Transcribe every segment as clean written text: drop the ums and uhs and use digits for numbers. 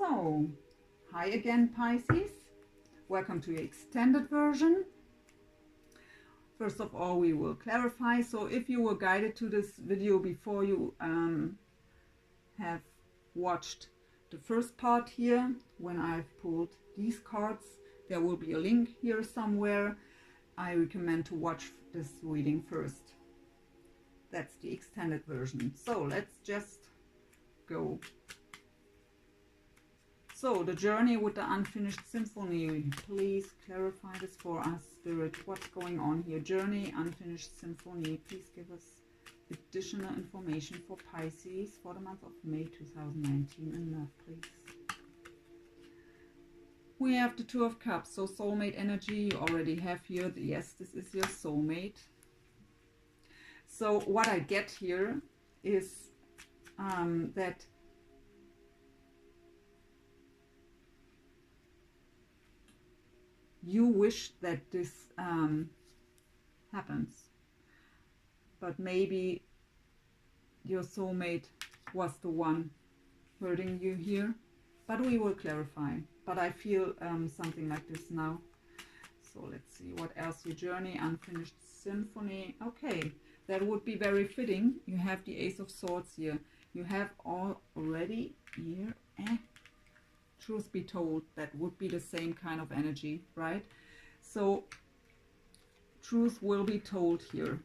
So, hi again, Pisces. Welcome to the extended version. First of all, we will clarify. So if you were guided to this video before you have watched the first part here, when I've pulled these cards, there will be a link here somewhere. I recommend to watch this reading first. That's the extended version. So let's just go. So, the journey with the unfinished symphony. Please clarify this for us, Spirit. What's going on here? Journey, unfinished symphony. Please give us additional information for Pisces for the month of May 2019 in love, please. We have the Two of Cups. So, soulmate energy. You already have here. Yes, this is your soulmate. So, what I get here is that you wish that this happens, but maybe your soulmate was the one hurting you here, but we will clarify. But I feel something like this now. So let's see what else. Your journey, unfinished symphony. Okay, that would be very fitting. You have the Ace of Swords here. You have already here. Truth be told, that would be the same kind of energy, right? So truth will be told here.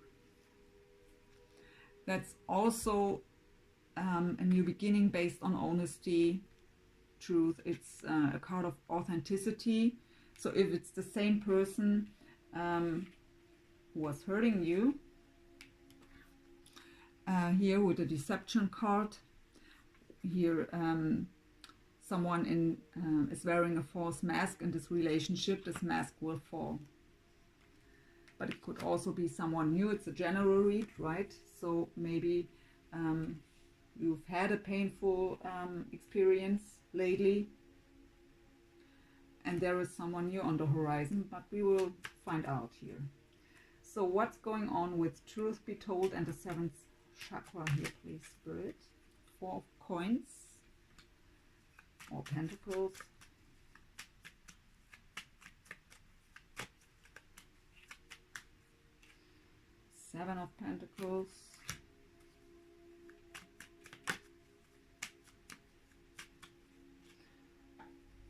That's also a new beginning based on honesty, truth. It's a card of authenticity. So if it's the same person who was hurting you, here with the deception card, here someone is wearing a false mask in this relationship. This mask will fall. But it could also be someone new. It's a general read, right? So maybe you've had a painful experience lately, and there is someone new on the horizon, but we will find out here. So what's going on with truth be told and the seventh chakra here, please, Spirit? Four of coins. Or pentacles. Seven of Pentacles.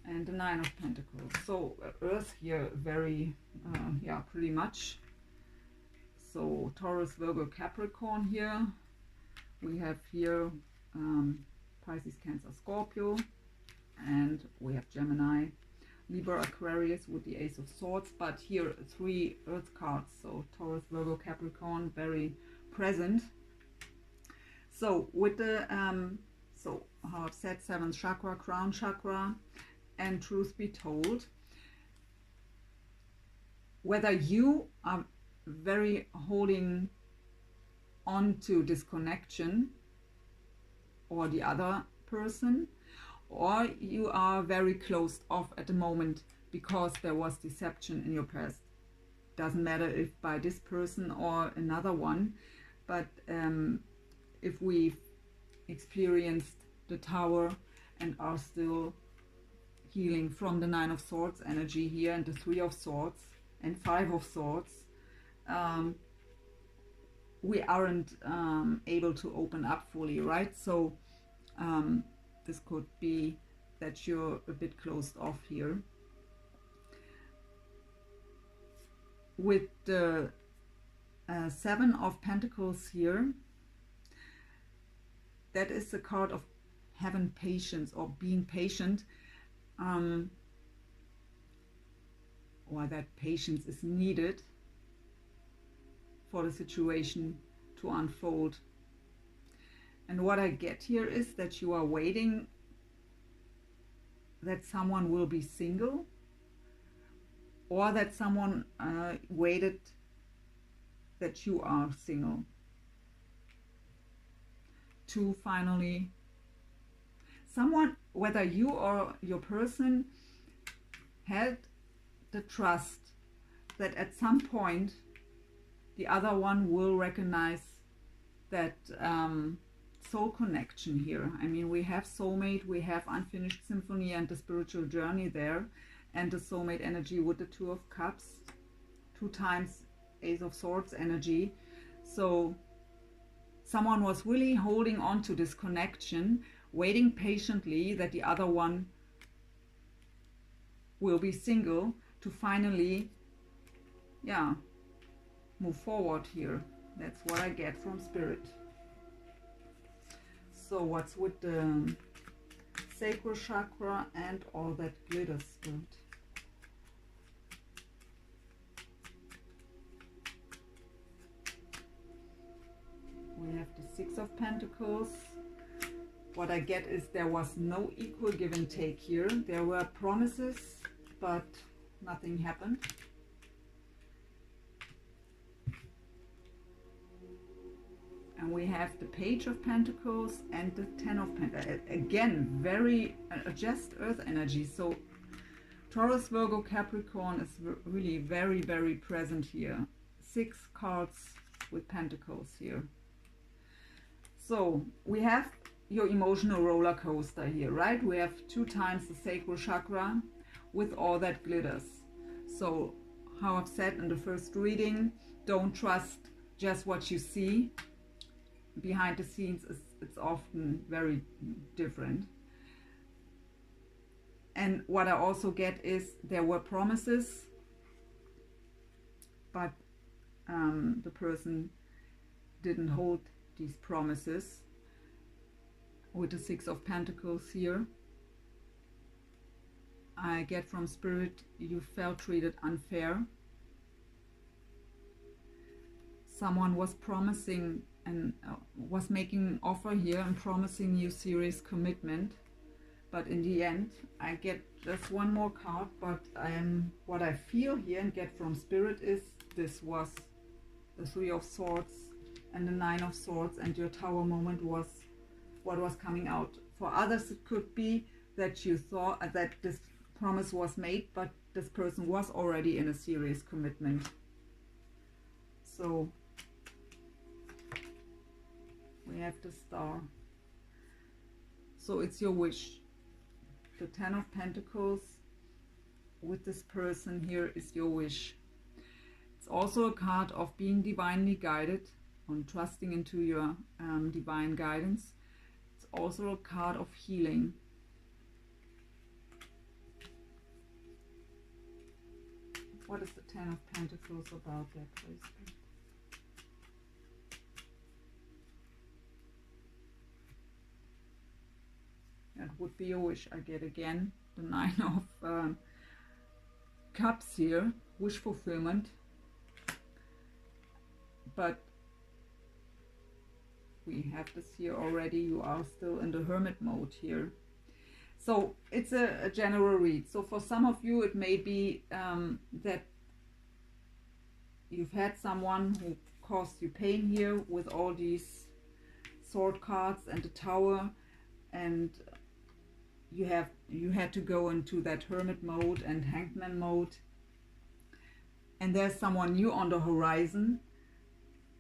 And the Nine of Pentacles. So Earth here very, yeah, pretty much. So Taurus, Virgo, Capricorn here. We have here Pisces, Cancer, Scorpio. And we have Gemini, Libra, Aquarius with the Ace of Swords, but here 3 Earth cards. So Taurus, Virgo, Capricorn, very present. So with the so how I've said, 7th chakra, crown chakra, and truth be told, whether you are very holding on to this connection or the other person, or you are very closed off at the moment because there was deception in your past. Doesn't matter if by this person or another one, but if we've experienced the Tower and are still healing from the Nine of Swords energy here and the Three of Swords and Five of Swords, we aren't able to open up fully, right? So this could be that you're a bit closed off here. With the Seven of Pentacles here, that is the card of having patience or being patient, or that patience is needed for the situation to unfold. And what I get here is that you are waiting that someone will be single, or that someone waited that you are single to finally someone, whether you or your person, had the trust that at some point the other one will recognize that soul connection here. I mean, we have soulmate, we have unfinished symphony and the spiritual journey there, and the soulmate energy with the Two of Cups, 2 times Ace of Swords energy. So someone was really holding on to this connection, waiting patiently that the other one will be single to finally, yeah, move forward here. That's what I get from Spirit. So what's with the sacral chakra and all that glitter, Spirit? We have the Six of Pentacles. What I get is there was no equal give and take here. There were promises, but nothing happened. And we have the Page of Pentacles and the Ten of Pentacles. Again, very just earth energy. So Taurus, Virgo, Capricorn is really very, very present here. 6 cards with Pentacles here. So we have your emotional roller coaster here, right? We have 2 times the sacral chakra with all that glitters. So how I've said in the first reading, don't trust just what you see. Behind the scenes, it's often very different. And what I also get is there were promises, but the person didn't hold these promises. With the Six of Pentacles here, I get from Spirit, you felt treated unfair. Someone was promising and was making an offer here and promising you serious commitment, but in the end I get just one more card. But what I feel here and get from Spirit is this was the Three of Swords and the Nine of Swords, and your Tower moment was what was coming out. For others it could be that you thought that this promise was made, but this person was already in a serious commitment. So we have the Star. So it's your wish. The Ten of Pentacles with this person here is your wish. It's also a card of being divinely guided, on trusting into your divine guidance. It's also a card of healing. What is the Ten of Pentacles about there, please? That would be a wish. I get again the Nine of Cups here, wish fulfillment. But we have this here already. You are still in the hermit mode here. So it's a general read. So for some of you it may be that you've had someone who caused you pain here with all these sword cards and the Tower, and you had to go into that hermit mode and hangman mode, and there's someone new on the horizon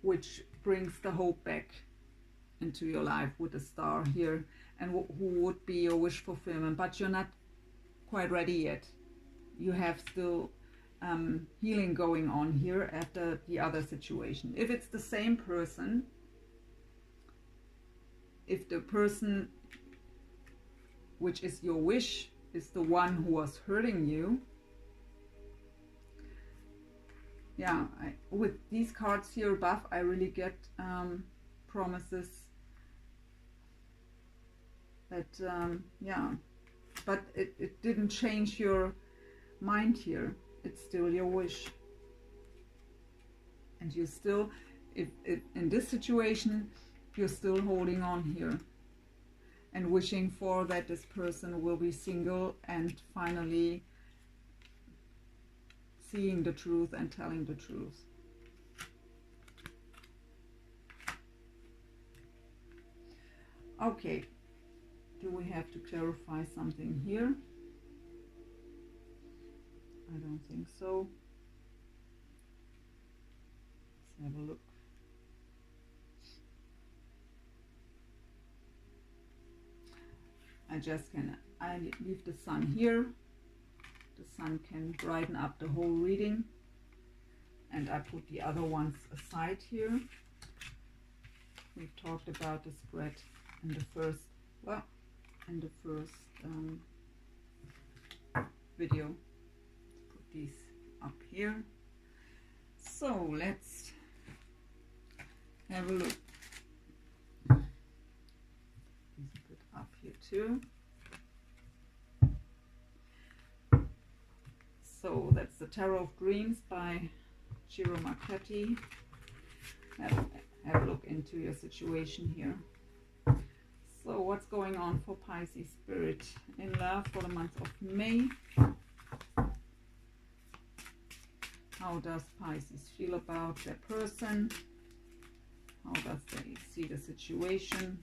which brings the hope back into your life with the Star here, and who would be your wish fulfillment. But you're not quite ready yet. You have still healing going on here after the other situation. If it's the same person, if the person which is your wish is the one who was hurting you, yeah, with these cards here above, I really get promises that, yeah, but it didn't change your mind here. It's still your wish. And you still, if in this situation, you're still holding on here and wishing for that this person will be single and finally seeing the truth and telling the truth. Okay, do we have to clarify something here? I don't think so. Let's have a look. I leave the sun here. The sun can brighten up the whole reading. And I put the other ones aside here. We've talked about the spread in the first, video. Put these up here. So let's have a look. These a bit up here too. So that's the Tarot of Dreams by Michaela. Have a look into your situation here. So what's going on for Pisces spirit in love for the month of May? How does Pisces feel about their person? How does they see the situation?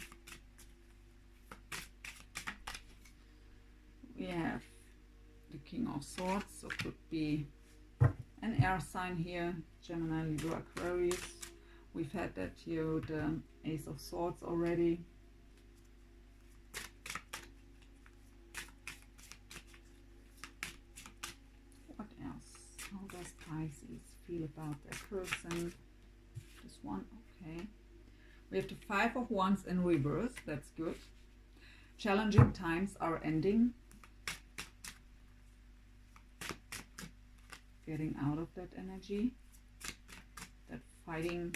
We have the King of Swords, so could be an air sign here, Gemini, Libra, Aquarius. We've had that here with the Ace of Swords already. What else? How does Pisces feel about their person? This one, okay. We have the Five of Wands in reverse, that's good. Challenging times are ending. Getting out of that energy, that fighting.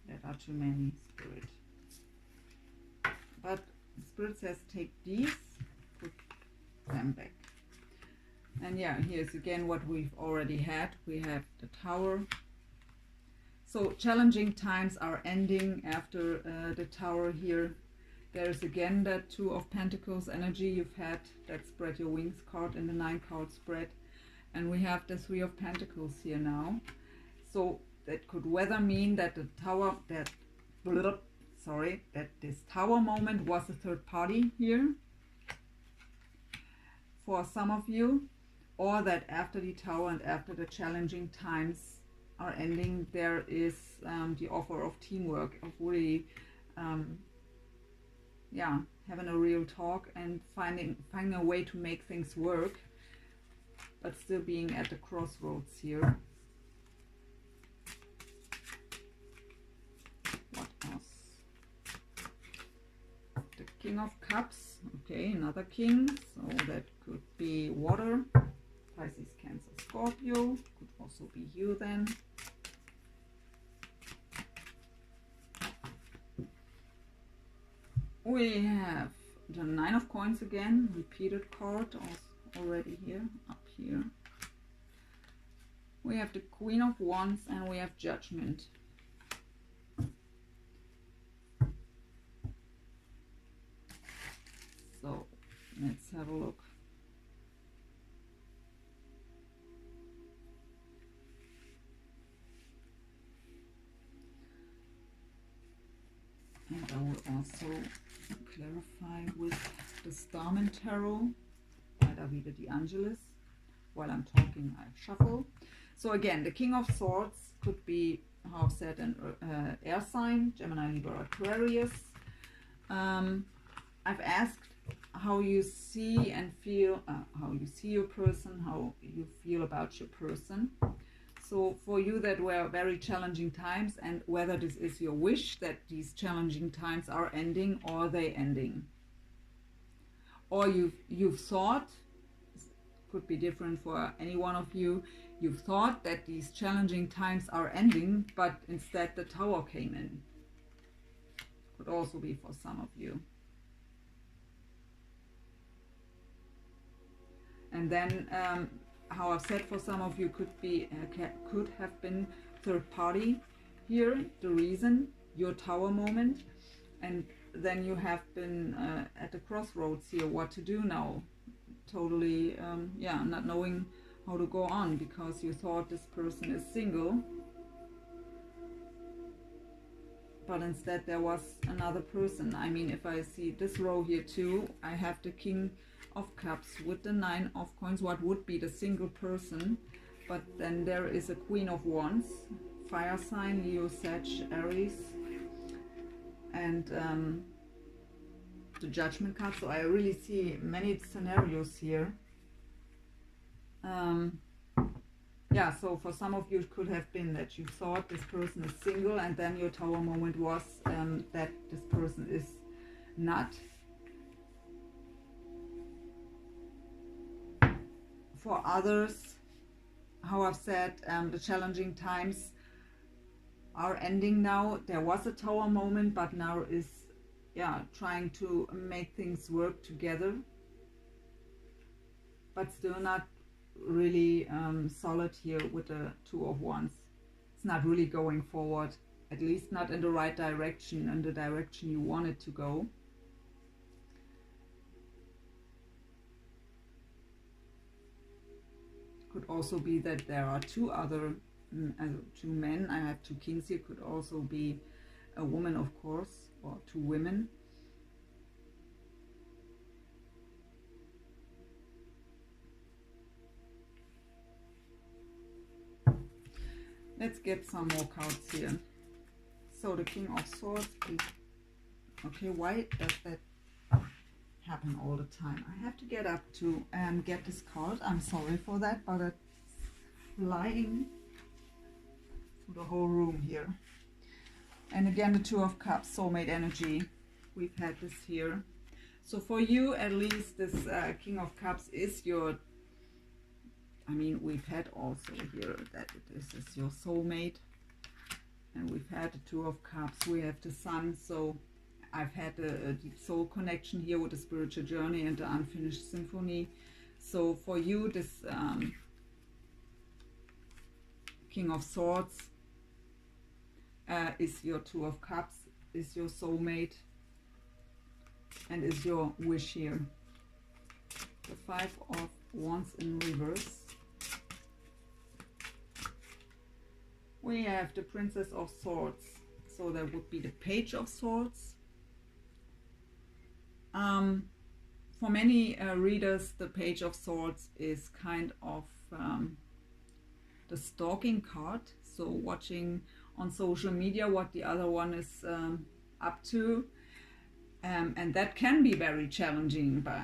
There are too many, Spirit. But Spirit says take these, put them back. And yeah, here's again what we've already had. We have the Tower. So challenging times are ending after the Tower here. There's again that Two of Pentacles energy you've had, that Spread Your Wings card in the 9-card spread. And we have the Three of Pentacles here now. So that could whether mean that the Tower, that this Tower moment was a third party here for some of you, or that after the Tower and after the challenging times are ending, there is the offer of teamwork, of really having a real talk and finding a way to make things work, but still being at the crossroads here. What else? The King of Cups. Okay, another king. So that could be water. Pisces, Cancer, Scorpio. Could also be you then. We have the Nine of Coins again, repeated card already here, up here. We have the Queen of Wands and we have Judgment. So let's have a look. And I will also clarify with the Starman Tarot by Davide De Angelis. While I'm talking, I shuffle. So again, the King of Swords could be, how I've said, an air sign, Gemini, Libra, Aquarius. I've asked how you see and feel, how you see your person, how you feel about your person. So for you that were very challenging times, and whether this is your wish that these challenging times are ending or they ending. Or you've thought, could be different for any one of you, you've thought that these challenging times are ending, but instead the Tower came in. Could also be for some of you. And then how I've said, for some of you could have been third party here, the reason, your Tower moment, and then you have been at the crossroads here, what to do now, totally not knowing how to go on, because you thought this person is single, but instead there was another person. I mean, if I see this row here too, I have the King of Cups with the Nine of Coins, what would be the single person, but then there is a Queen of Wands fire sign, Leo, Sag, Aries, and the Judgment card. So I really see many scenarios here. Yeah, so for some of you it could have been that you thought this person is single, and then your Tower moment was that this person is not. For others, how I've said, the challenging times are ending now. There was a Tower moment, but now is, yeah, trying to make things work together, but still not really solid here with the Two of Wands. It's not really going forward, at least not in the right direction, in the direction you want it to go. Could also be that there are two other, two men. I have two kings here. Could also be a woman, of course, or two women. Let's get some more cards here. So the King of Swords. Okay, why does that happen all the time? I have to get up to get this card. I'm sorry for that, but it's flying through the whole room here. And again, the Two of Cups, soulmate energy. We've had this here. So for you, at least, this King of Cups is your, I mean, we've had also here that this is your soulmate. And we've had the Two of Cups. We have the Sun. So I've had a deep soul connection here with the spiritual journey and the unfinished symphony. So for you, this King of Swords is your Two of Cups, is your soulmate, and is your wish here. The Five of Wands in reverse. We have the Princess of Swords. So that would be the Page of Swords. For many readers, the Page of Swords is kind of the stalking card. So watching on social media what the other one is up to. And that can be very challenging. But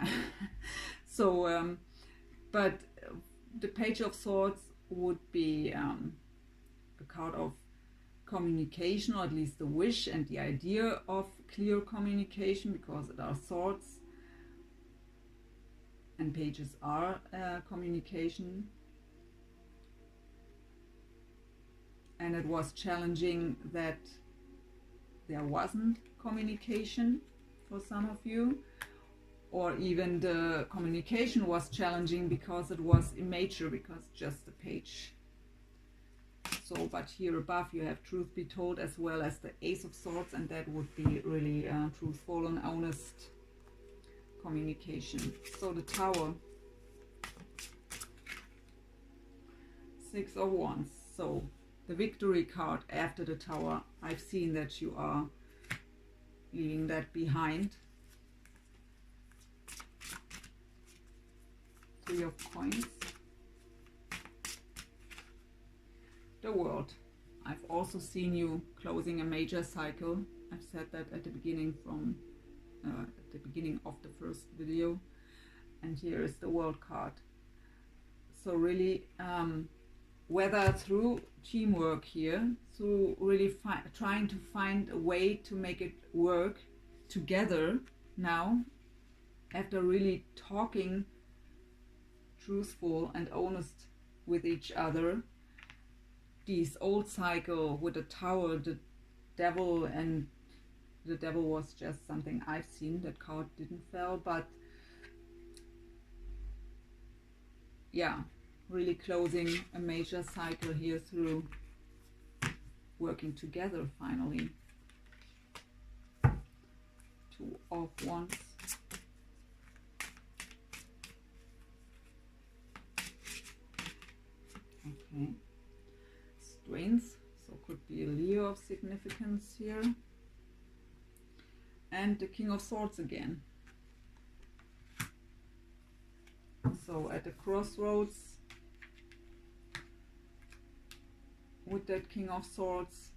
so, but the Page of Swords would be the card of communication, or at least the wish and the idea of clear communication, because it are swords and pages are communication. And it was challenging that there wasn't communication for some of you, or even the communication was challenging because it was immature, because just the page. So, but here above you have Truth Be Told, as well as the Ace of Swords, and that would be really truthful and honest communication. So the Tower, Six of Wands. So the Victory card after the Tower. I've seen that you are leaving that behind. Three of Coins. The World. I've also seen you closing a major cycle. I've said that at the beginning at the beginning of the first video. And here is the World card. So really, whether through teamwork here, so really trying to find a way to make it work together now, after really talking truthful and honest with each other. This old cycle with the Tower, the Devil, and the Devil was just something I've seen. That card didn't fall, but yeah, really closing a major cycle here through working together finally. Two of Wands. Okay. Strength, so could be a Leo of significance here. And the King of Swords again. So at the crossroads, with that King of Swords.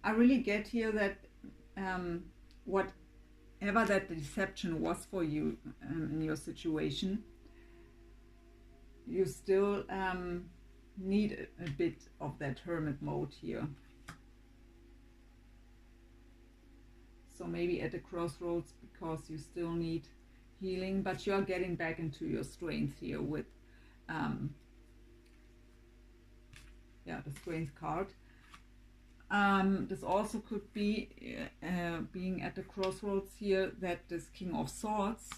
I really get here that whatever that deception was for you in your situation, you still need a bit of that hermit mode here. So maybe at a crossroads because you still need healing, but you are getting back into your strength here with the strength card. This also could be being at the crossroads here, that this King of Swords,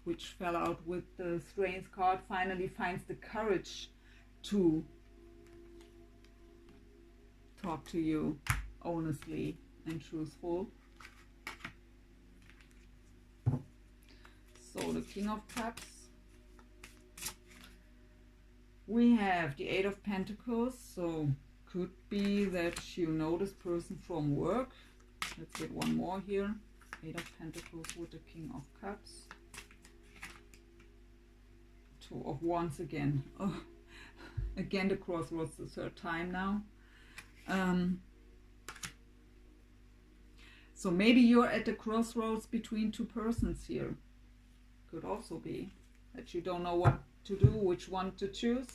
which fell out with the strength card, finally finds the courage to talk to you honestly and truthful. So the King of Cups. We have the Eight of Pentacles, so could be that you know this person from work. Let's get one more here. Eight of Pentacles with the King of Cups. Two of Wands again. Oh, again the crossroads the third time now. So maybe you're at the crossroads between two persons here. Could also be that you don't know what to do, which one to choose.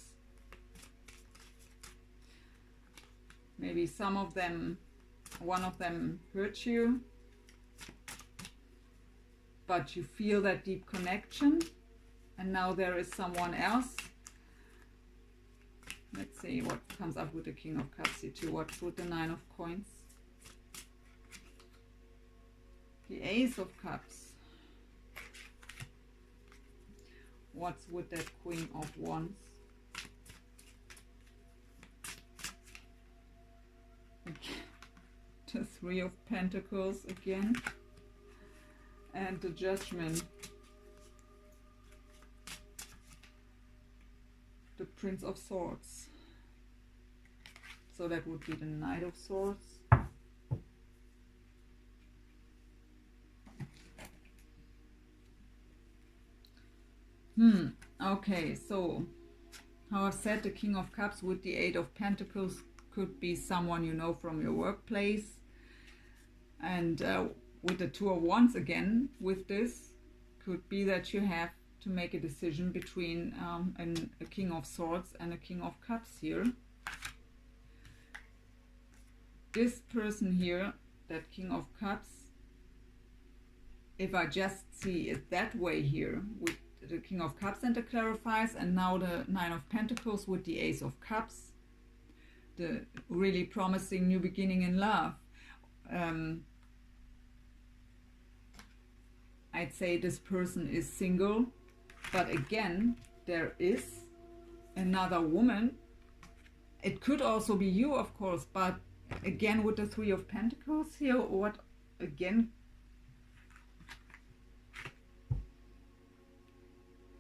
Maybe one of them hurt you, but you feel that deep connection, and now there is someone else. Let's see what comes up with the King of Cups here too. What's with the Nine of Coins? The Ace of Cups. What's with that Queen of Wands? The Three of Pentacles again. And the Judgment. The Prince of Swords. So that would be the Knight of Swords. Okay, so how I've said, the King of Cups with the Eight of Pentacles could be someone you know from your workplace. And with the Two of Wands again, with this, could be that you have to make a decision between a King of Swords and a King of Cups here. This person here, that King of Cups, if I just see it that way here, with the King of Cups and the clarifies, and now the Nine of Pentacles with the Ace of Cups, the really promising new beginning in love. I'd say this person is single, but again, there is another woman. It could also be you, of course, but again with the Three of Pentacles here, what again?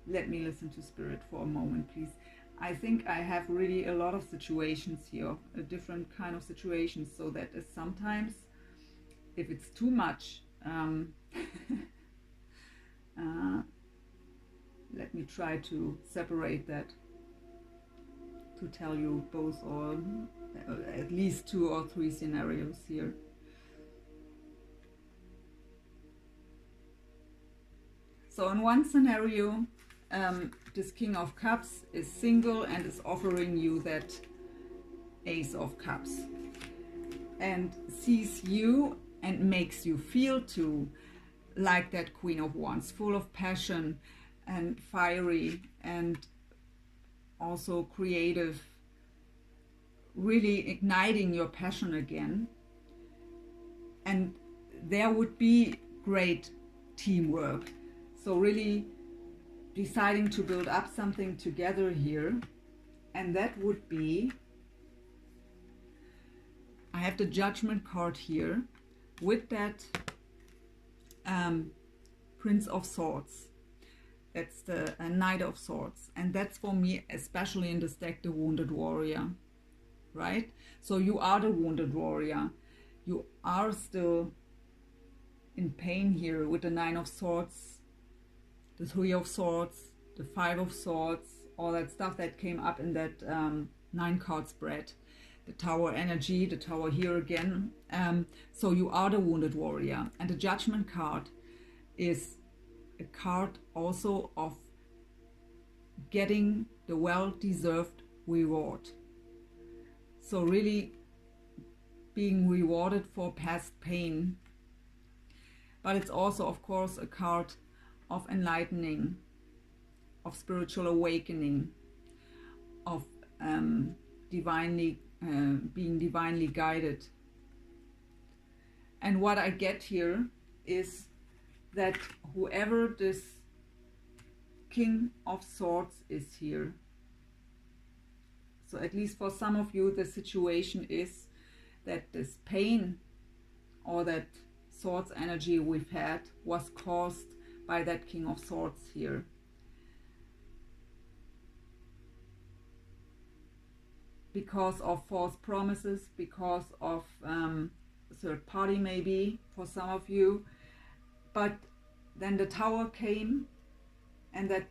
Let me listen to Spirit for a moment, please. I think I have really a lot of situations here, a different kind of situations, so that is sometimes, if it's too much, let me try to separate that, to tell you both, or at least 2 or 3 scenarios here. So in one scenario, this King of Cups is single and is offering you that Ace of Cups, and sees you and makes you feel too like that Queen of Wands, full of passion and fiery and also creative, really igniting your passion again. And there would be great teamwork. So really deciding to build up something together here. And that would be, I have the Judgment card here with that Prince of Swords. That's the Knight of Swords. And that's for me, especially in this deck, the Wounded Warrior. Right? So you are the Wounded Warrior. You are still in pain here with the Nine of Swords, the Three of Swords, the Five of Swords, all that stuff that came up in that 9-card spread. The Tower energy, the Tower here again. So you are the wounded warrior. And the Judgment card is a card also of getting the well-deserved reward. So really being rewarded for past pain. But it's also, of course, a card of enlightening, of spiritual awakening, of divinely being divinely guided. And what I get here is that whoever this King of Swords is here, so at least for some of you the situation is that this pain or that Swords energy we've had was caused by that King of Swords here. Because of false promises, because of third party maybe for some of you. But then the Tower came, and that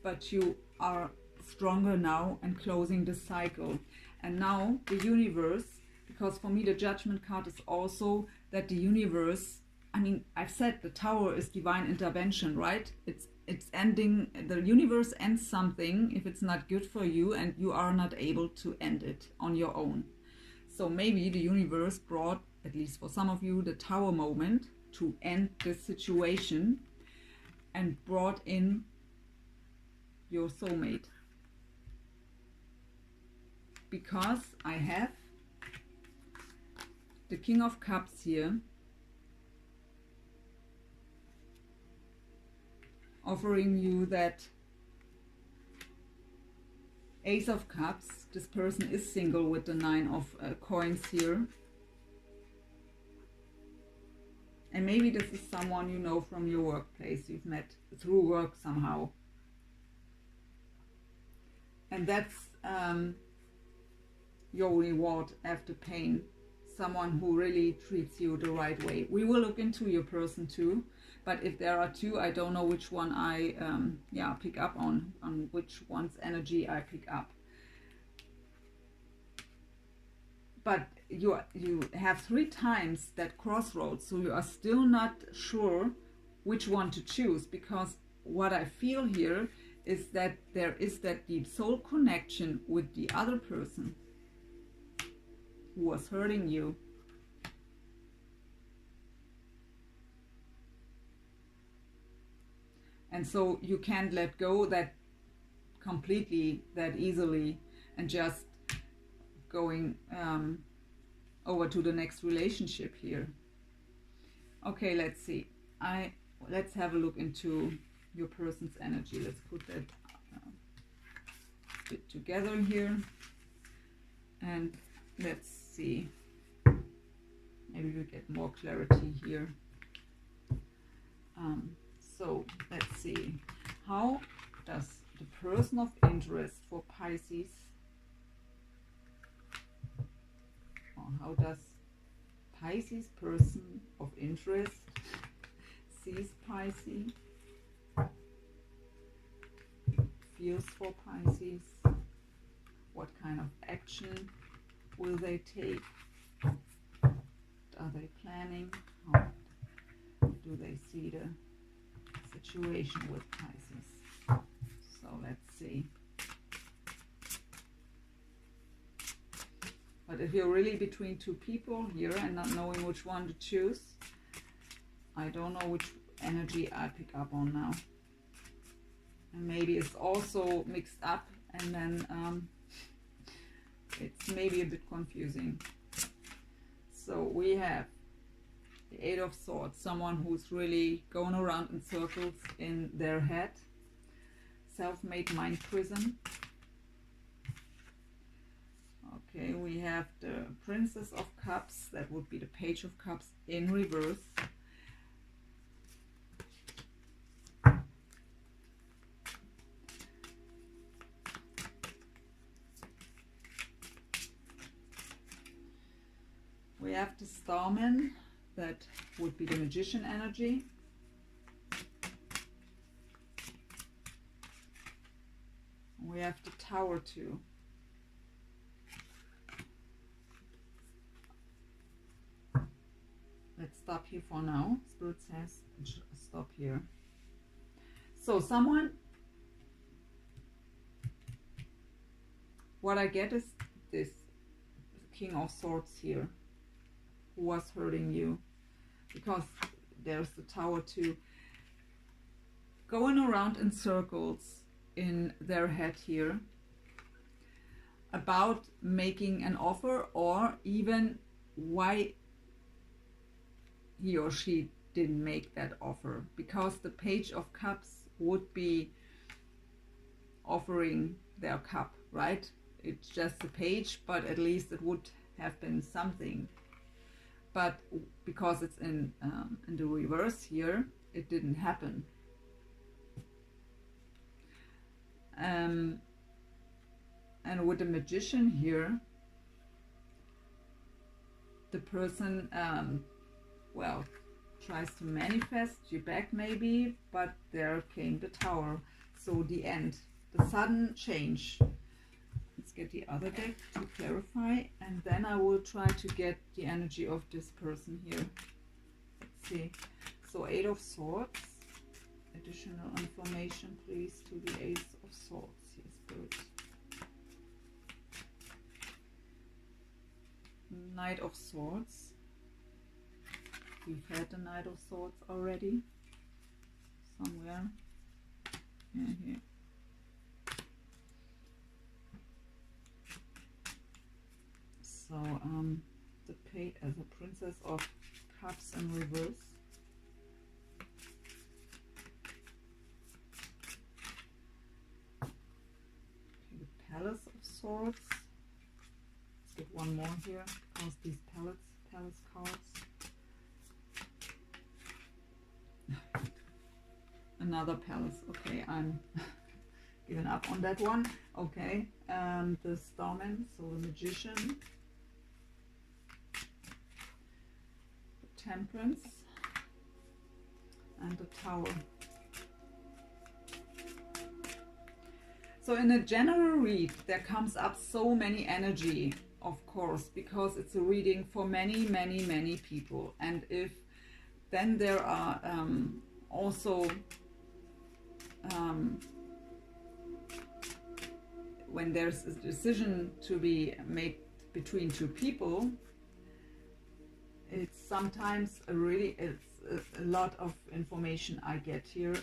but you are stronger now and closing the cycle. And now the universe, because for me the Judgment card is also that the universe, I mean, I've said the Tower is divine intervention, right? It's ending, the universe ends something if it's not good for you and you are not able to end it on your own. So maybe the universe brought, at least for some of you, the Tower moment to end this situation and brought in your soulmate. Because I have the King of Cups here, offering you that Ace of Cups. This person is single with the 9 of coins here. And maybe this is someone you know from your workplace, you've met through work somehow. And that's your reward after pain. Someone who really treats you the right way. We will look into your person too. But if there are two, I don't know which one I pick up on which one's energy I pick up. But you have 3 times that crossroads, so you are still not sure which one to choose, because what I feel here is that there is that deep soul connection with the other person who was hurting you. And so you can't let go that completely, that easily, and just going over to the next relationship here. Okay, let's see. Let's have a look into your person's energy. Let's put that bit together here, and let's see. Maybe we get more clarity here. So let's see. How does the person of interest for Pisces, or how does Pisces person of interest sees Pisces, feels for Pisces, what kind of action will they take, are they planning, how do they see the situation with Pisces? So let's see. But if you're really between 2 people here and not knowing which one to choose, I don't know which energy I pick up on now. And maybe it's also mixed up, and then it's maybe a bit confusing. So we have the 8 of Swords, someone who's really going around in circles in their head, self-made mind prison. Okay, we have the Princess of Cups, that would be the Page of Cups in reverse. We have the Starman, that would be the Magician energy. have the Tower too. Let's stop here for now. Spirit says stop here. So someone, what I get is this King of Swords here, who was hurting you, because there's the Tower too, going around in circles in their head here about making an offer, or even why he or she didn't make that offer, because the Page of Cups would be offering their cup, right? It's just a page, but at least it would have been something. But because it's in the reverse here, it didn't happen. And with the Magician here, the person, well, tries to manifest you back maybe, but there came the Tower. So the end, the sudden change. Let's get the other deck to clarify, and then I will try to get the energy of this person here. Let's see. So 8 of Swords. Additional information, please, to the Ace of Swords. Yes, good. Knight of Swords. We've had the Knight of Swords already. Somewhere. Yeah, here. So the Princess of Cups in reverse. Okay, the Palace of Swords. Let's get one more here, because these palace cards. Another Palace. Okay, I'm giving up on that one. Okay, the Starman, so the Magician. Temperance and the Tower. So in a general read, there comes up so many energy, of course, because it's a reading for many people. And if then there are also when there's a decision to be made between two people, it's sometimes it's a lot of information I get here,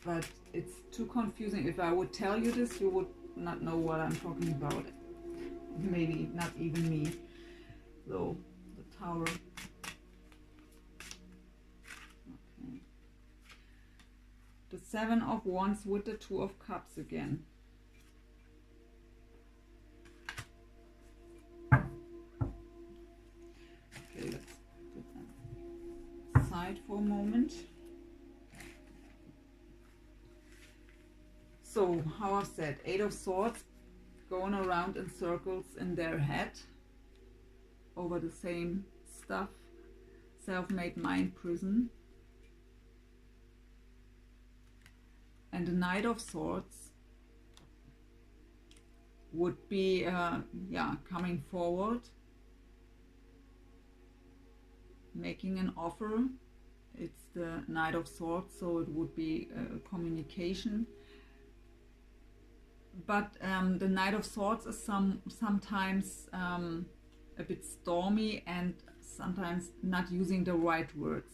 but it's too confusing. If I would tell you this, you would not know what I'm talking about. Maybe not even me. So the Tower. Okay. The 7 of Wands with the 2 of Cups again. Okay, let's side for a moment. So how I've said, 8 of Swords going around in circles in their head over the same stuff. Self-made mind prison. And the Knight of Swords would be coming forward, making an offer. It's the Knight of Swords, so it would be communication. But the Knight of Swords is sometimes a bit stormy and sometimes not using the right words.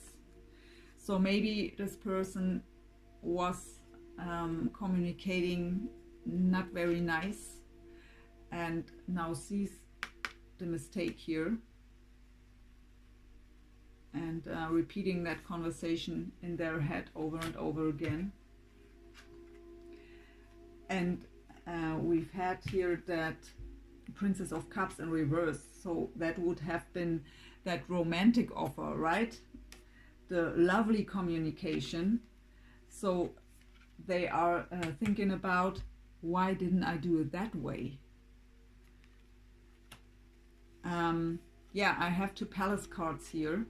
So maybe this person was communicating not very nice and now sees the mistake here, and repeating that conversation in their head over and over again. And we've had here that Princess of Cups in reverse, so that would have been that romantic offer, right? The lovely communication. So they are thinking about, why didn't I do it that way? Yeah, I have 2 Palace cards here.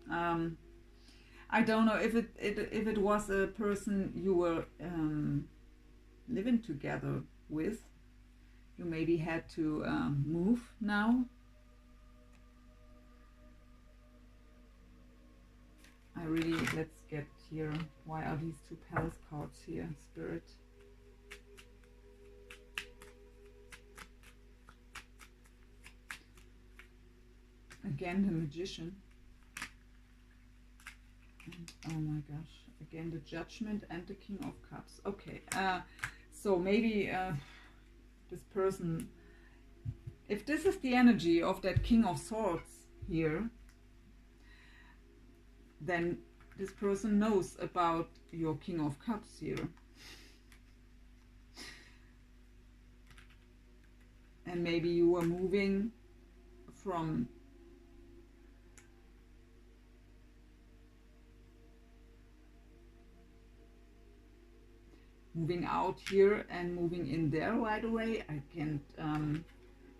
I don't know if it was a person you were living together with. You maybe had to move now. Let's get here, why are these two palace cards here, Spirit? Again, the Magician. And, oh my gosh, again the Judgment and the King of Cups. Okay, so maybe this person, if this is the energy of that King of Swords here, then this person knows about your King of Cups here. And maybe you are moving from moving out here and moving in there right away. I can't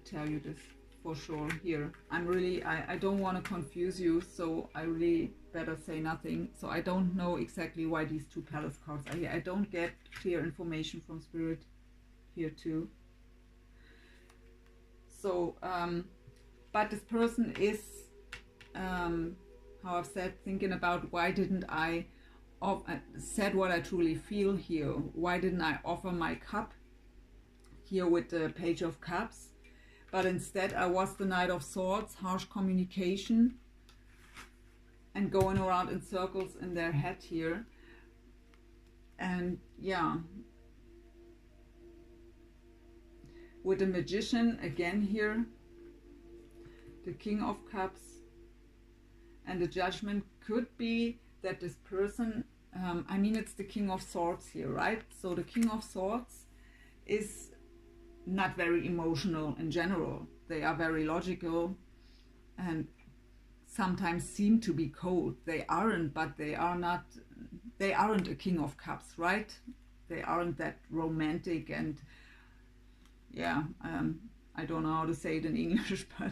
tell you this for sure here. I don't want to confuse you, so I really better say nothing. So I don't know exactly why these two palace cards are here. I don't get clear information from Spirit here too. So but this person is how I've said, thinking about why didn't I said what I truly feel here. Why didn't I offer my cup here with the Page of Cups? But instead I was the Knight of Swords, harsh communication, and going around in circles in their head here. And yeah, with the Magician again here, the King of Cups, and the Judgment could be that this person, I mean, it's the King of Swords here, right? So the King of Swords is not very emotional in general. They are very logical and sometimes seem to be cold. They aren't, but they aren't a King of Cups, right? They aren't that romantic and yeah, I don't know how to say it in English, but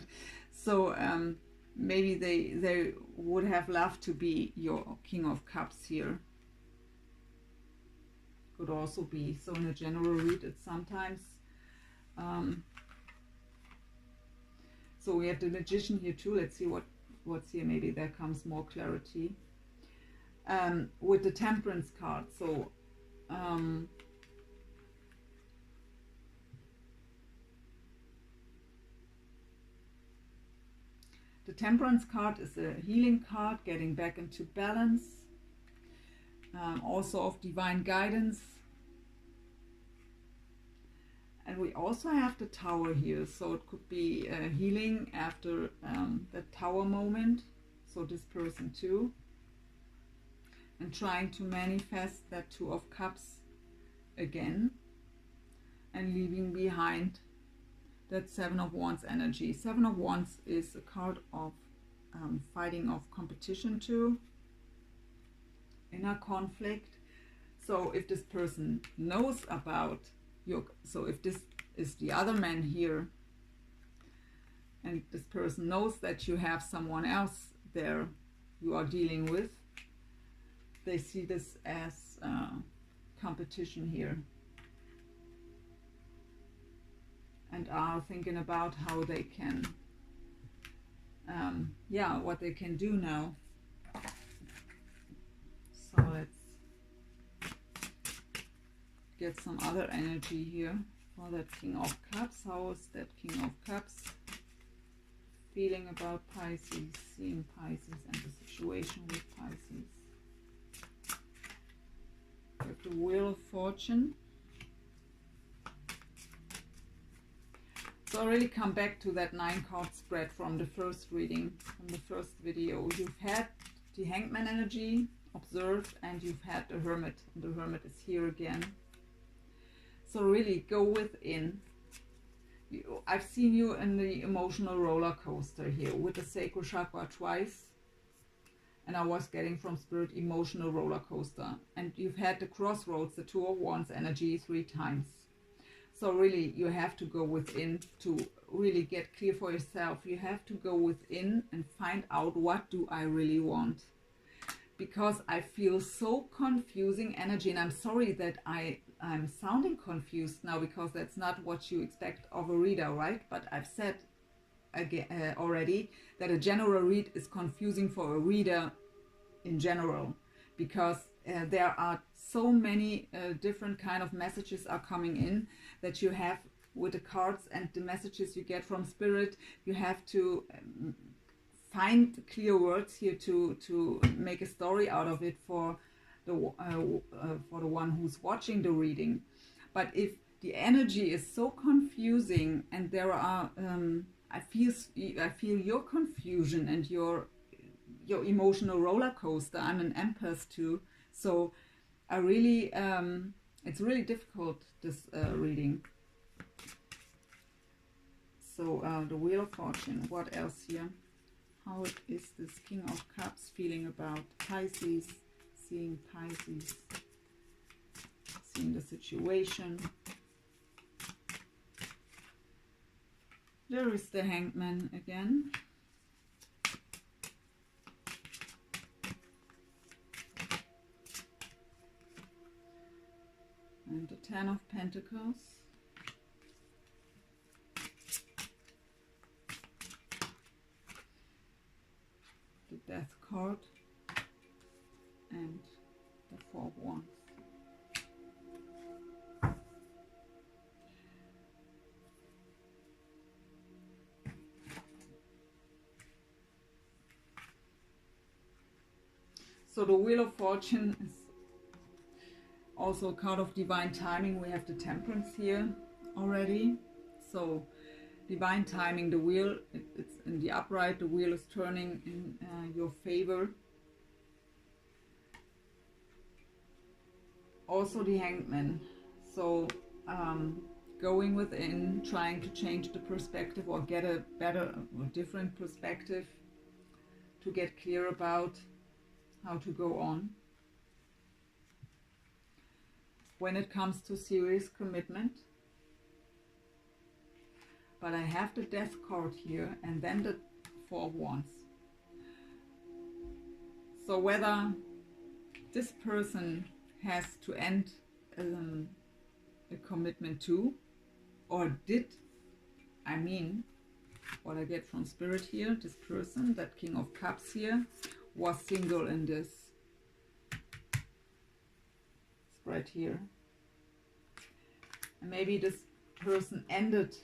so maybe they would have loved to be your King of Cups here. Could also be. So in a general read, it's sometimes so we have the Magician here too. Let's see what's here. Maybe there comes more clarity with the Temperance card. So the Temperance card is a healing card, getting back into balance, also of divine guidance. And we also have the Tower here, so it could be healing after the Tower moment, so this person too, and trying to manifest that Two of Cups again, and leaving behind that Seven of Wands energy. Seven of Wands is a card of fighting of competition too, inner conflict. So if this person knows about your, so if this is the other man here, and this person knows that you have someone else there you are dealing with, they see this as competition here, and are thinking about how they can yeah, what they can do now. So let's get some other energy here for that King of Cups. How is that King of Cups feeling about Pisces, seeing Pisces and the situation with Pisces? We have the Wheel of Fortune. So I really come back to that 9-card spread from the first reading, from the first video. You've had the Hangman energy observed, and you've had the Hermit. And the Hermit is here again. So really go within. I've seen you in the emotional roller coaster here with the sacral chakra twice. And I was getting from Spirit emotional roller coaster. And you've had the crossroads, the Two of Wands energy 3 times. So really you have to go within to really get clear for yourself. You have to go within and find out, what do I really want? Because I feel so confusing energy, and I'm sorry that I I'm sounding confused now, because that's not what you expect of a reader, right? But I've said again already that a general read is confusing for a reader in general, because there are so many different kind of messages are coming in, that you have with the cards and the messages you get from spirit, you have to find clear words here to make a story out of it for the one who's watching the reading. But if the energy is so confusing, and there are I feel your confusion and your emotional roller coaster. I'm an empath too, so I really it's really difficult, this reading. So the Wheel of Fortune, what else here? How is this King of Cups feeling about Pisces? Seeing Pisces, seeing the situation. There is the Hangman again. And the Ten of Pentacles. The Death card. And the Four of Wands. So the Wheel of Fortune is also a card of divine timing. We have the Temperance here already. So divine timing, the wheel, it's in the upright, the wheel is turning in your favor. Also the Hangman. So going within, trying to change the perspective or get a better or different perspective to get clear about how to go on. When it comes to serious commitment. But I have the Death card here and then the Four of Wands. So whether this person has to end a commitment too, or did, I mean, what I get from Spirit here, this person, that King of Cups here, was single in this spread here. And maybe this person ended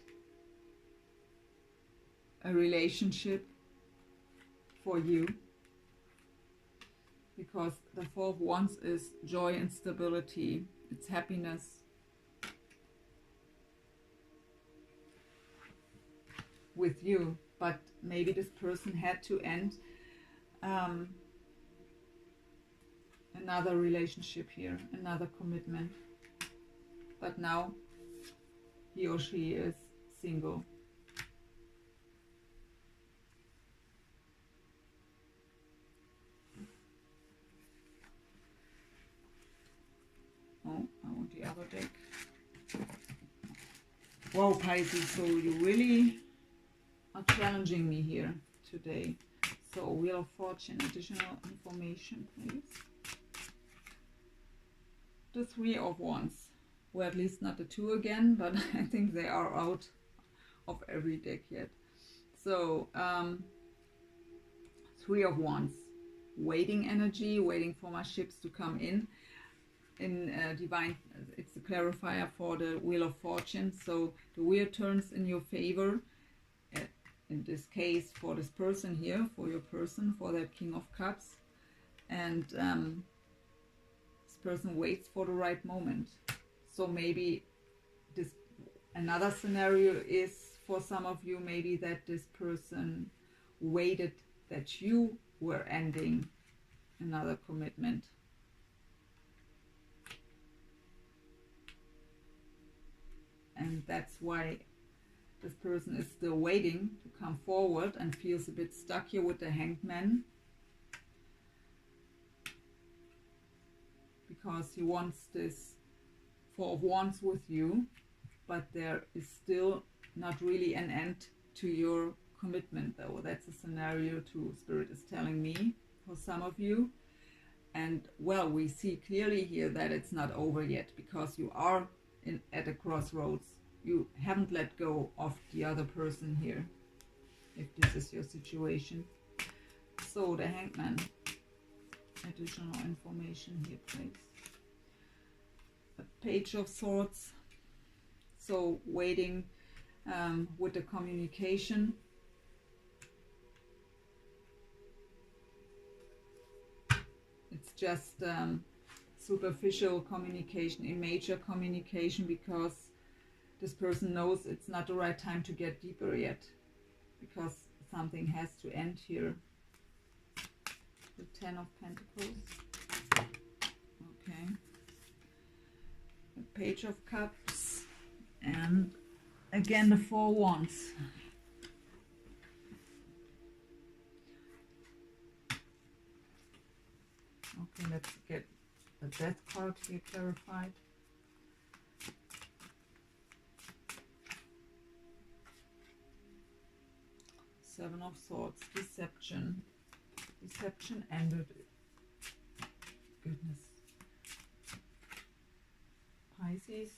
a relationship for you, because the Four of Wands is joy and stability, it's happiness. With you, but maybe this person had to end another relationship here, another commitment, but now he or she is single. Oh, I want the other deck. Whoa, Pisces, so you really are challenging me here today. So Wheel of Fortune, additional information, please. The Three of Wands. Well, at least not the two again, but I think they are out of every deck yet. So Three of Wands, waiting energy, waiting for my ships to come in divine. It's a clarifier for the Wheel of Fortune. So the wheel turns in your favor. In this case, for this person here, for your person, for that King of Cups, and this person waits for the right moment. So maybe this another scenario is for some of you, maybe that this person waited that you were ending another commitment. And that's why this person is still waiting to come forward and feels a bit stuck here with the Hangman, because he wants this Four of Wands with you, but there is still not really an end to your commitment, though. That's a scenario too, Spirit is telling me, for some of you. And well, we see clearly here that it's not over yet, because you are at a crossroads. You haven't let go of the other person here, if this is your situation. So the Hangman, additional information here, please. A Page of Swords, so waiting with the communication. It's just superficial communication, immature communication, because this person knows it's not the right time to get deeper yet, because something has to end here. The Ten of Pentacles. Okay. The Page of Cups. And again the Four Wands. Okay, let's get the Death card here clarified. Seven of Swords, deception. Deception ended. Goodness. Pisces,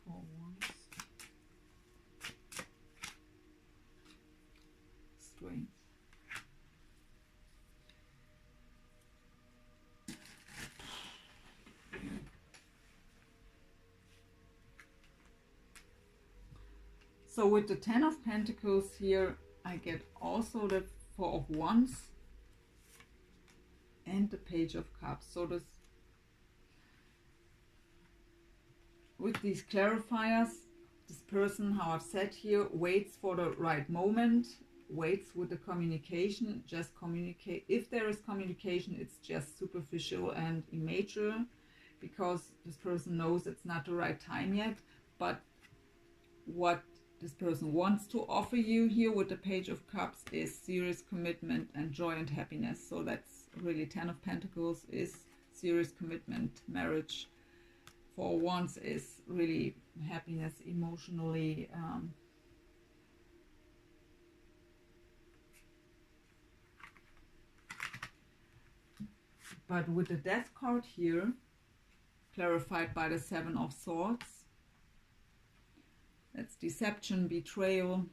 Four Wands. Strength. So with the Ten of Pentacles here, I get also the Four of Wands and the Page of Cups. So this, with these clarifiers, this person, how I've said here, waits for the right moment, waits with the communication, just communicate. If there is communication, it's just superficial and immature, because this person knows it's not the right time yet. But what this person wants to offer you here with the Page of Cups is serious commitment and joy and happiness. So that's really Ten of Pentacles is serious commitment, marriage. Four Wands is really happiness emotionally. But with the Death card here, clarified by the Seven of Swords, that's deception, betrayal,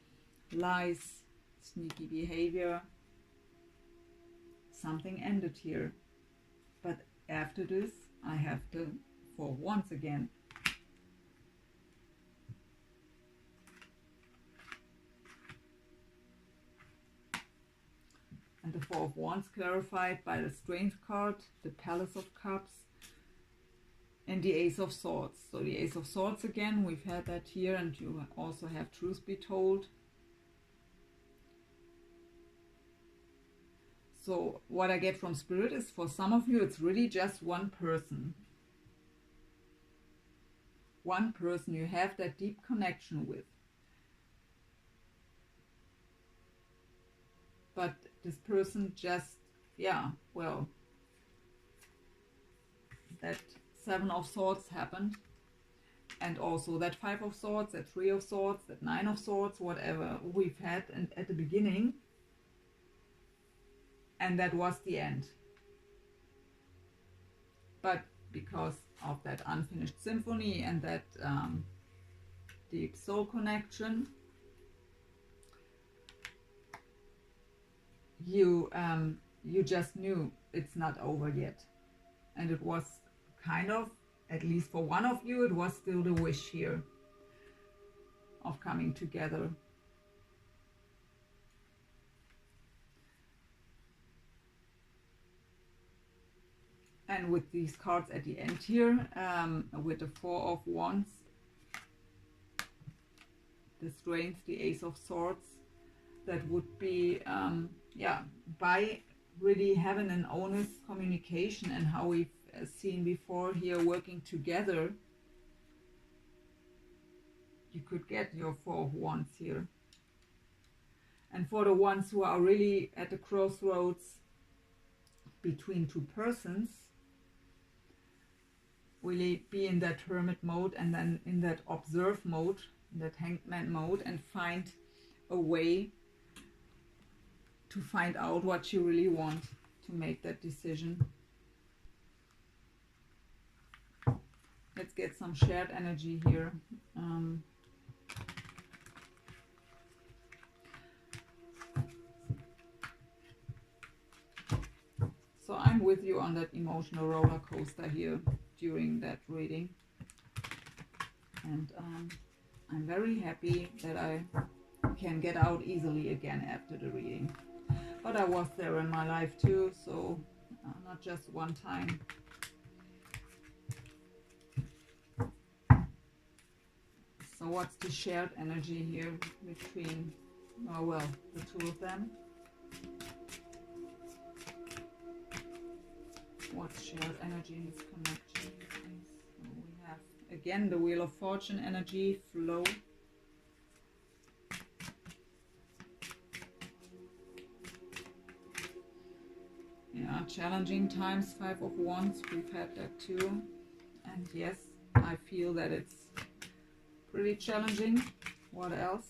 lies, sneaky behavior. Something ended here. But after this, I have the Four Wands again. And the Four of Wands clarified by the Strength card, the Palace of Cups, and the Ace of Swords. So the Ace of Swords again, we've had that here, and you also have Truth Be Told. So what I get from Spirit is, for some of you, it's really just one person. One person you have that deep connection with. But this person just, yeah, well, that Seven of Swords happened, and also that Five of Swords, that Three of Swords, that Nine of Swords, whatever we've had and at the beginning, and that was the end. But because of that unfinished symphony and that deep soul connection, you just knew it's not over yet. And it was kind of, at least for one of you, it was still the wish here of coming together. And with these cards at the end here, with the Four of Wands, the Strength, the Ace of Swords, that would be, yeah, by really having an honest communication, and how we've seen before here, working together, you could get your Four of Wands here. And for the ones who are really at the crossroads between two persons, really be in that hermit mode and then in that observe mode, that hanged man mode, and find a way to find out what you really want to make that decision. Let's get some shared energy here. So I'm with you on that emotional roller coaster here during that reading. And I'm very happy that I can get out easily again after the reading. But I was there in my life too, so not just one time. So what's the shared energy here between, oh well, the two of them? What's shared energy in this connection? So we have, again, the Wheel of Fortune energy, flow. Yeah, challenging times, 5 of Wands, we've had that too. And yes, I feel that it's pretty challenging. What else?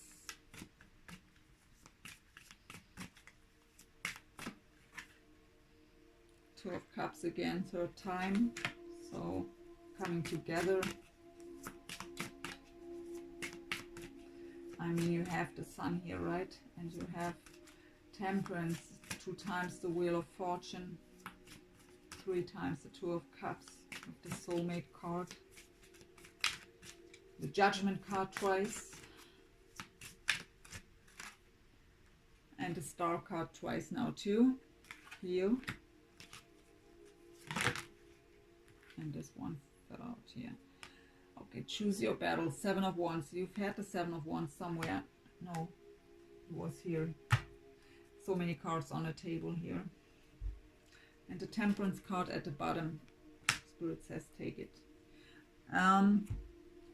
Two of Cups again, third time. So coming together. I mean, you have the Sun here, right? And you have Temperance, 2 times the Wheel of Fortune, 3 times the Two of Cups with the Soulmate card, the Judgment card twice, and the Star card twice now too. Here. And this one fell out here. Okay, choose your battle. 7 of Wands. You've had the 7 of Wands somewhere. No, it was here. So many cards on the table here. And the Temperance card at the bottom. Spirit says take it.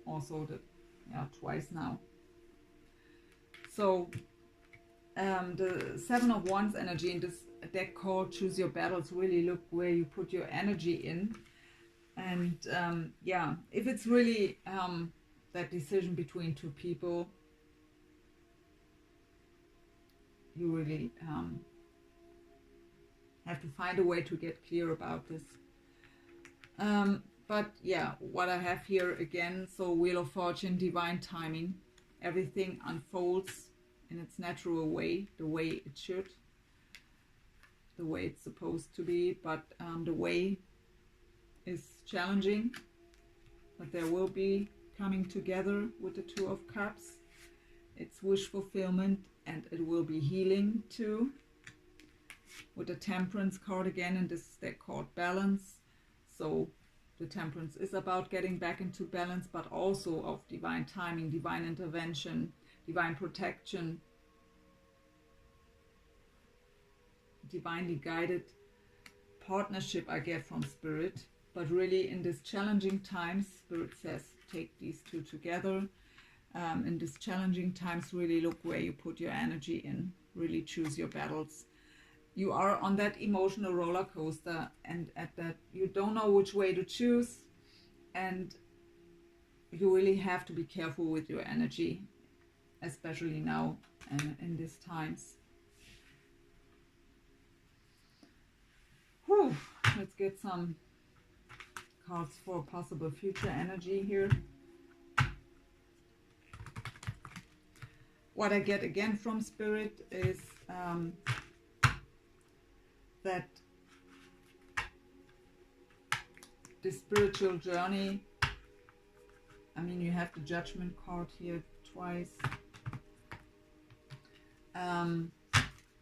Also the, yeah, twice now. So the 7 of Wands energy in this deck called Choose Your Battles. Really look where you put your energy in. And yeah, if it's really that decision between two people, you really have to find a way to get clear about this. But yeah, what I have here again, so Wheel of Fortune, divine timing. Everything unfolds in its natural way, the way it should, the way it's supposed to be, but the way is challenging, but there will be coming together with the Two of Cups. It's wish fulfillment and it will be healing too. With the Temperance card again, and this deck called Balance. So the Temperance is about getting back into balance, but also of divine timing, divine intervention, divine protection, divinely guided partnership I get from Spirit. But really in these challenging times, Spirit says take these two together. In these challenging times, really look where you put your energy in. Really choose your battles. You are on that emotional roller coaster, and at that you don't know which way to choose, and you really have to be careful with your energy, especially now and in these times. Whew. Let's get some cards for possible future energy here. What I get again from Spirit is that the spiritual journey, I mean, you have the Judgment card here twice,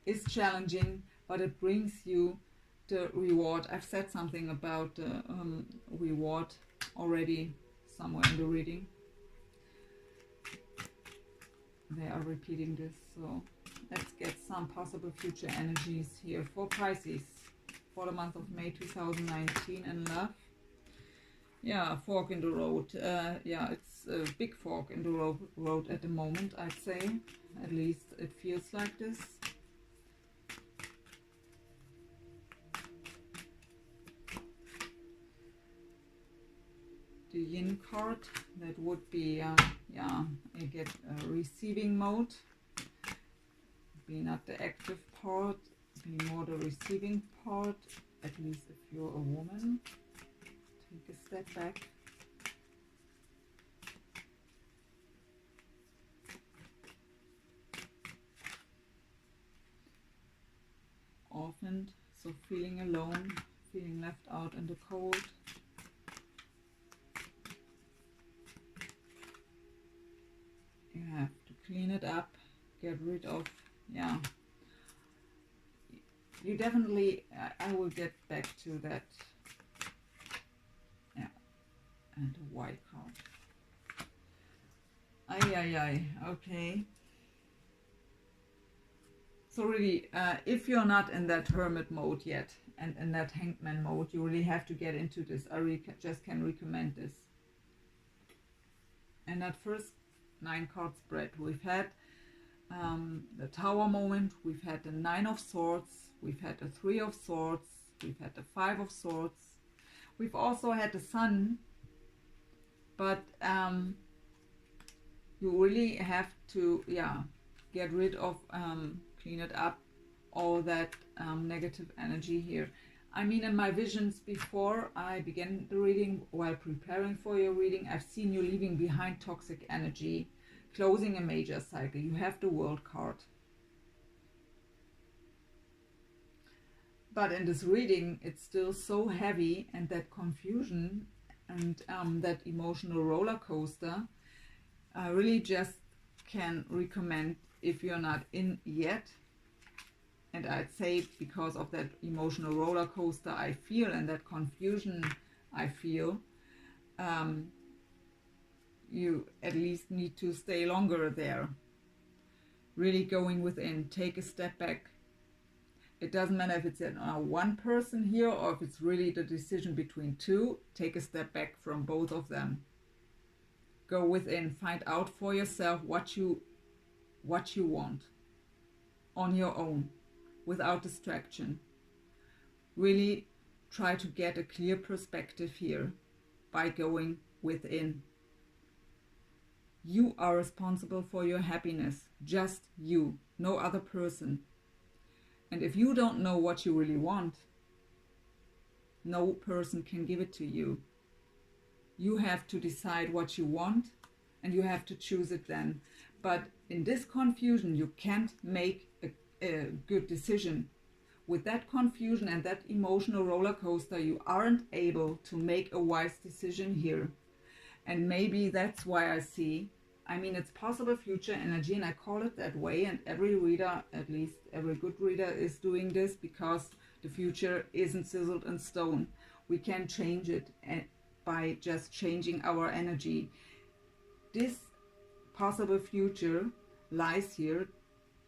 is challenging, but it brings you the reward. I've said something about the reward already somewhere in the reading. They are repeating this, so let's get some possible future energies here for Pisces for the month of May 2019 in love. Yeah, fork in the road. Yeah, it's a big fork in the road at the moment, I'd say. At least it feels like this. the yin card. That would be, yeah, I get a receiving mode. Be not the active part, be more the receiving part, at least if you're a woman. Take a step back. Orphaned, so feeling alone, feeling left out in the cold. You have to clean it up, get rid of, yeah. You definitely, I will get back to that. Yeah, and a white card. Ay, okay. So really, if you're not in that hermit mode yet, and in that hangman mode, you really have to get into this. I really just can recommend this. And that first 9 card spread, we've had the Tower moment, we've had the 9 of Swords, we've had the 3 of Swords, we've had the 5 of Swords, we've also had the Sun, but you really have to, yeah, get rid of, clean it up, all that negative energy here. I mean, in my visions before I began the reading, while preparing for your reading, I've seen you leaving behind toxic energy, closing a major cycle. You have the World card. But in this reading, it's still so heavy, and that confusion and that emotional roller coaster, I really just can recommend, if you're not in yet, and I'd say because of that emotional roller coaster I feel and that confusion I feel, you at least need to stay longer there. Really going within, take a step back. It doesn't matter if it's one person here or if it's really the decision between two. Take a step back from both of them. Go within, find out for yourself what you want on your own, without distraction. Really try to get a clear perspective here by going within. You are responsible for your happiness, just you, no other person. And if you don't know what you really want, no person can give it to you. You have to decide what you want, and you have to choose it then. But in this confusion, you can't make a good decision. With that confusion and that emotional roller coaster, you aren't able to make a wise decision here. And maybe that's why I see, I mean, it's possible future energy, and I call it that way, and every reader, at least every good reader, is doing this because the future isn't sizzled in stone. We can change it by just changing our energy. This possible future lies here.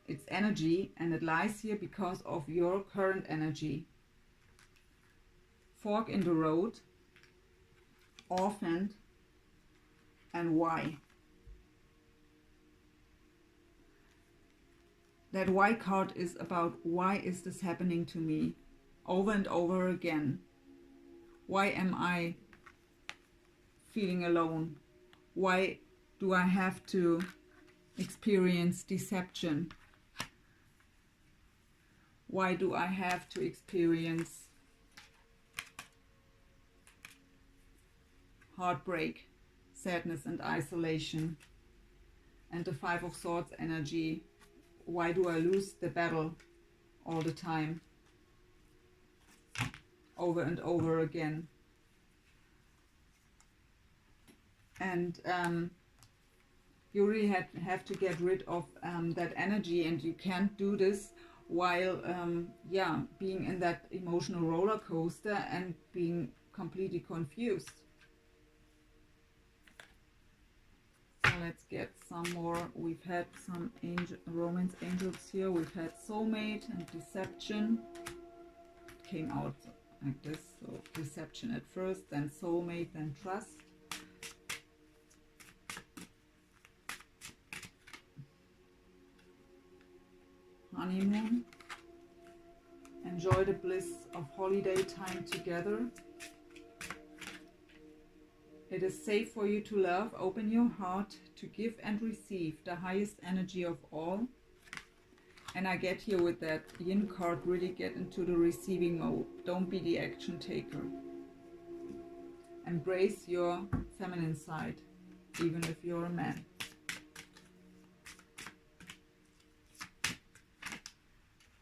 It's energy, and it lies here because of your current energy. Fork in the road, orphaned, and why. That why card is about, why is this happening to me over and over again? Why am I feeling alone? Why do I have to experience deception? Why do I have to experience heartbreak, sadness and isolation? And the 5 of Swords energy, why do I lose the battle all the time, over and over again? And you really have to get rid of that energy, and you can't do this while yeah, being in that emotional roller coaster and being completely confused. So let's get some more. We've had some romance angels here. We've had soulmate and deception. It came out like this. So deception at first, then soulmate, then trust. Honeymoon. Enjoy the bliss of holiday time together. It is safe for you to love. Open your heart to give and receive the highest energy of all. And I get here with that yin card, really get into the receiving mode. Don't be the action taker. Embrace your feminine side, even if you're a man.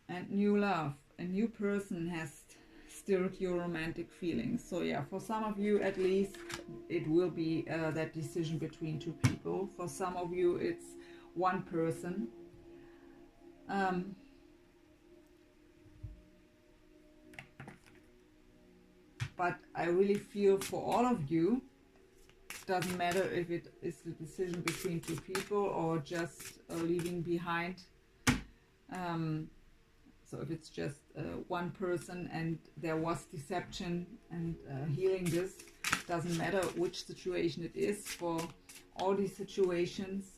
And new love. A new person has stirred your romantic feelings. So yeah, for some of you at least, it will be that decision between two people. For some of you, it's one person. But I really feel for all of you, doesn't matter if it is the decision between two people or just leaving behind. So if it's just one person and there was deception and healing this, doesn't matter which situation it is. For all these situations,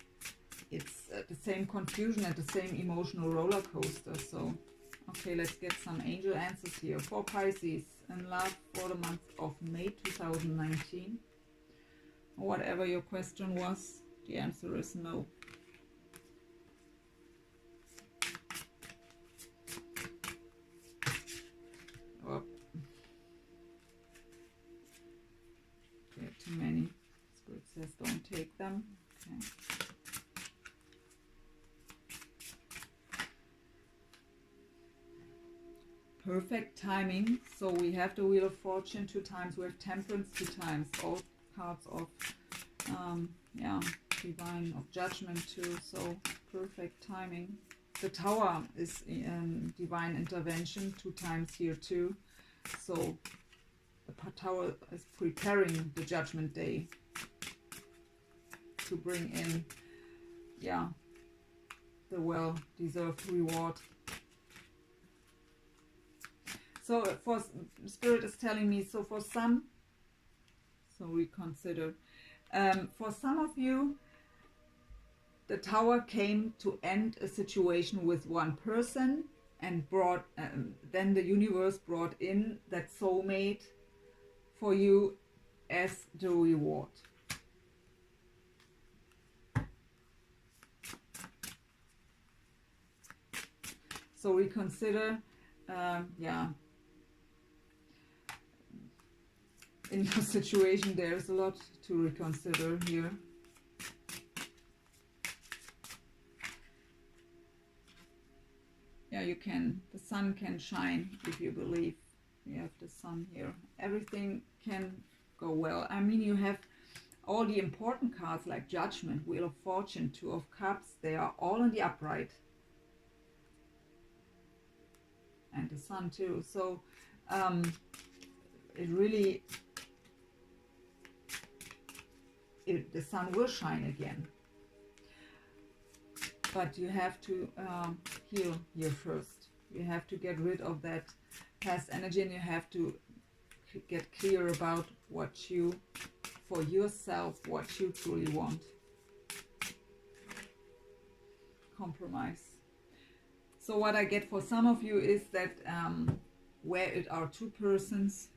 it's the same confusion and the same emotional roller coaster. So, okay, let's get some angel answers here. For Pisces, in love for the month of May 2019. Whatever your question was, the answer is no. Oh. Okay, too many. Spirit says don't take them. Okay. Perfect timing. So we have the Wheel of Fortune 2 times, we have Temperance 2 times, all cards of divine, of judgment too. So perfect timing. The Tower is divine intervention 2 times here too. So the Tower is preparing the Judgment Day to bring in the well-deserved reward. So for Spirit is telling me, so for some, so reconsider, for some of you, the Tower came to end a situation with one person and brought, then the universe brought in that soulmate for you as the reward. So reconsider, in your situation there's a lot to reconsider here. Yeah, you can, the sun can shine if you believe. You have the sun here. Everything can go well. I mean, you have all the important cards like Judgment, Wheel of Fortune, 2 of Cups. They are all in the upright. And the sun too. So it really, the sun will shine again. But you have to heal here first. You have to get rid of that past energy, and you have to get clear about what you, for yourself, what you truly want. Compromise. So what I get for some of you is that where it are two persons,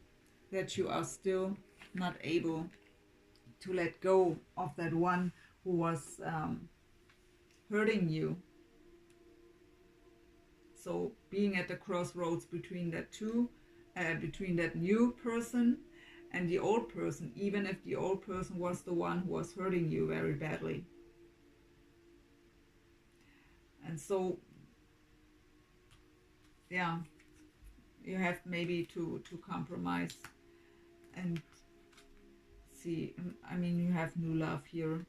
that you are still not able to let go of that one who was hurting you. So being at the crossroads between that two, between that new person and the old person, even if the old person was the one who was hurting you very badly. And so, yeah, you have maybe to compromise and see. I mean, you have new love here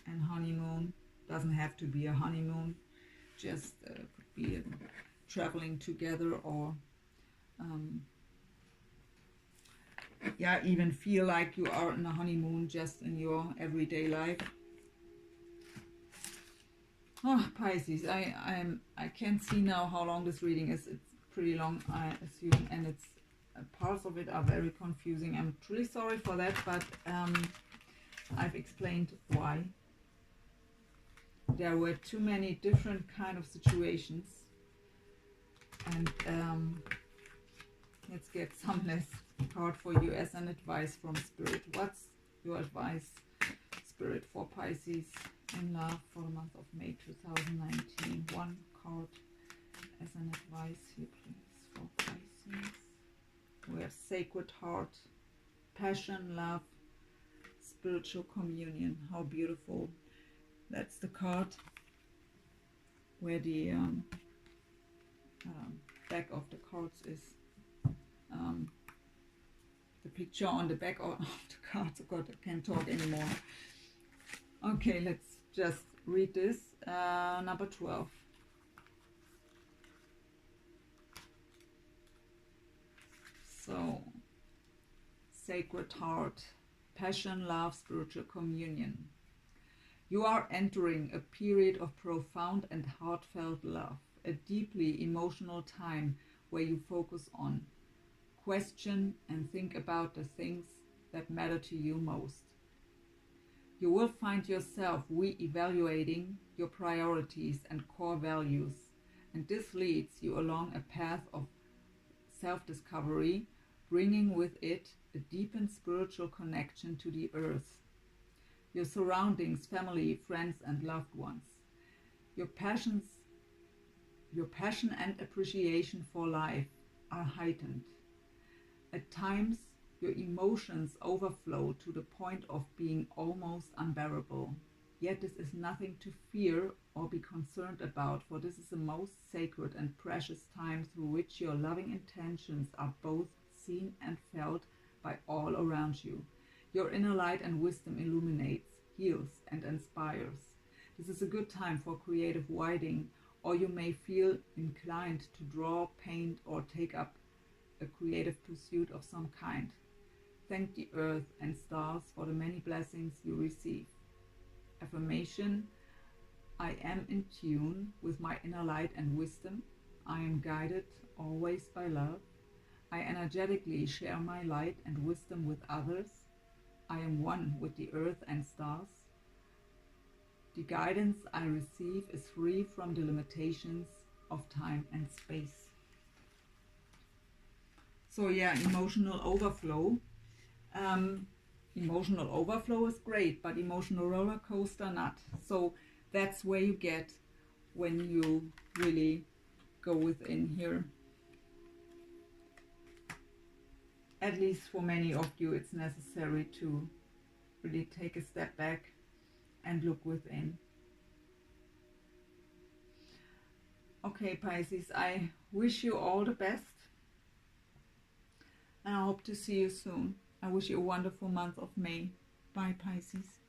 and honeymoon. Doesn't have to be a honeymoon, just could be traveling together, or even feel like you are in a honeymoon just in your everyday life. Oh, Pisces, I can't see now how long this reading is. It's pretty long, I assume, and it's parts of it are very confusing. I'm truly sorry for that, but I've explained why. There were too many different kind of situations, and let's get some last card for you as an advice from Spirit. What's your advice, Spirit, for Pisces in love for the month of May 2019? One card as an advice here, please, for Pisces. We have Sacred Heart, Passion, Love, Spiritual Communion. How beautiful. That's the card where the back of the cards is the picture on the back of the cards. Oh God, I can't talk anymore. Okay, let's just read this. Number 12. So, Sacred Heart, Passion, Love, Spiritual Communion. You are entering a period of profound and heartfelt love, a deeply emotional time where you focus on, question, and think about the things that matter to you most. You will find yourself re-evaluating your priorities and core values, and this leads you along a path of self-discovery, bringing with it a deepened spiritual connection to the earth, your surroundings, family, friends, and loved ones. Your passion and appreciation for life are heightened. At times, your emotions overflow to the point of being almost unbearable. Yet this is nothing to fear or be concerned about, for this is the most sacred and precious time through which your loving intentions are both seen and felt by all around you. Your inner light and wisdom illuminates, heals, and inspires. This is a good time for creative writing, or you may feel inclined to draw, paint, or take up a creative pursuit of some kind. Thank the earth and stars for the many blessings you receive. Affirmation: I am in tune with my inner light and wisdom. I am guided always by love. I energetically share my light and wisdom with others. I am one with the earth and stars. The guidance I receive is free from the limitations of time and space. So yeah, emotional overflow. Emotional overflow is great, but emotional roller coaster not. So that's where you get when you really go within here. At least for many of you, it's necessary to really take a step back and look within. Okay, Pisces, I wish you all the best. And I hope to see you soon. I wish you a wonderful month of May. Bye, Pisces.